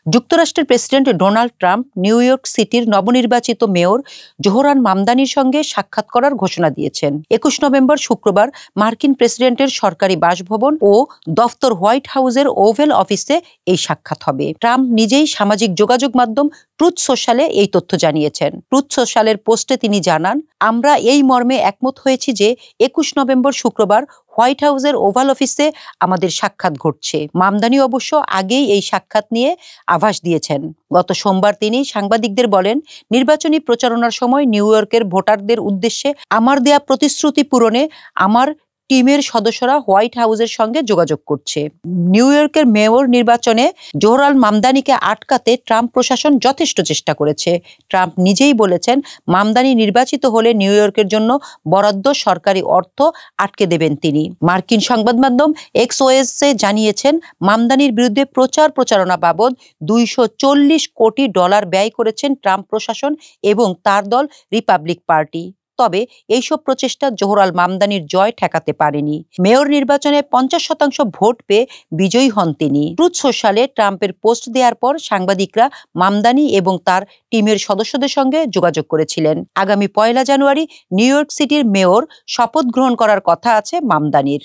যুক্তরাষ্ট্রের president Donald Trump new York সিটির নবনির্বাচিত মেয়র জোহরান মামদানির সঙ্গে সাক্ষাৎ করার ঘোষণা দিয়েছেন। ২১ নভেম্বর শুক্রবার মার্কিন প্রেসিডেন্টের সরকারি বাসভবন ও দফতর হোয়াইট হাউসের ওভেল অফিসে এই সাক্ষাৎ হবে। ট্রাম্প নিজেই সামাজিক যোগাযোগ মাধ্যম ট্রুথ সোশ্যালে এই তথ্য জানিয়েছেন। ট্রুথ সোশ্যালের পোস্টে তিনি জানান, আমরা এই মর্মে একমত হয়েছি যে ২১ নভেম্বর শুক্রবার হোয়াইট হাউসের ওভাল অফিসে আমাদের সাক্ষাৎ ঘটছে। মামদানি অবশ্য আগেই এই সাক্ষাৎ নিয়ে আভাস দিয়েছেন। গত সোমবার তিনি সাংবাদিকদের বলেন, নির্বাচনী প্রচারণার সময় নিউ ইয়র্কের ভোটারদের উদ্দেশ্যে আমার দেয়া প্রতিশ্রুতি পূরণে আমার টিমের সদস্যরা হোয়াইট হাউসের সঙ্গে যোগাযোগ করছে। নিউ ইয়র্কের মেয়র নির্বাচনে জোহরান মামদানিকে আটকাতে ট্রাম্প প্রশাসন যথেষ্ট চেষ্টা করেছে। ট্রাম্প নিজেই বলেছেন, মামদানি নির্বাচিত হলে নিউ ইয়র্কের জন্য বরাদ্দ সরকারি অর্থ আটকে দেবেন তিনি। মার্কিন সংবাদ মাধ্যম এক্সওএসএ জানিয়েছেন, মামদানির বিরুদ্ধে প্রচারণা বাবদ $240 কোটি ব্যয় করেছেন ট্রাম্প প্রশাসন এবং তার দল রিপাবলিক পার্টি। তবে এইসব প্রচেষ্টা জোহরান মামদানির জয় ঠেকাতে পারেনি। মেয়র নির্বাচনে 50% ভোট পেয়ে বিজয়ী হন তিনি। ট্রুথ সোশ্যালে ট্রাম্পের পোস্ট দেওয়ার পর সাংবাদিকরা মামদানি এবং তার টিমের সদস্যদের সঙ্গে যোগাযোগ করেছিলেন। আগামী 1 জানুয়ারি নিউ ইয়র্ক সিটির মেয়র শপথ গ্রহণ করার কথা আছে মামদানির।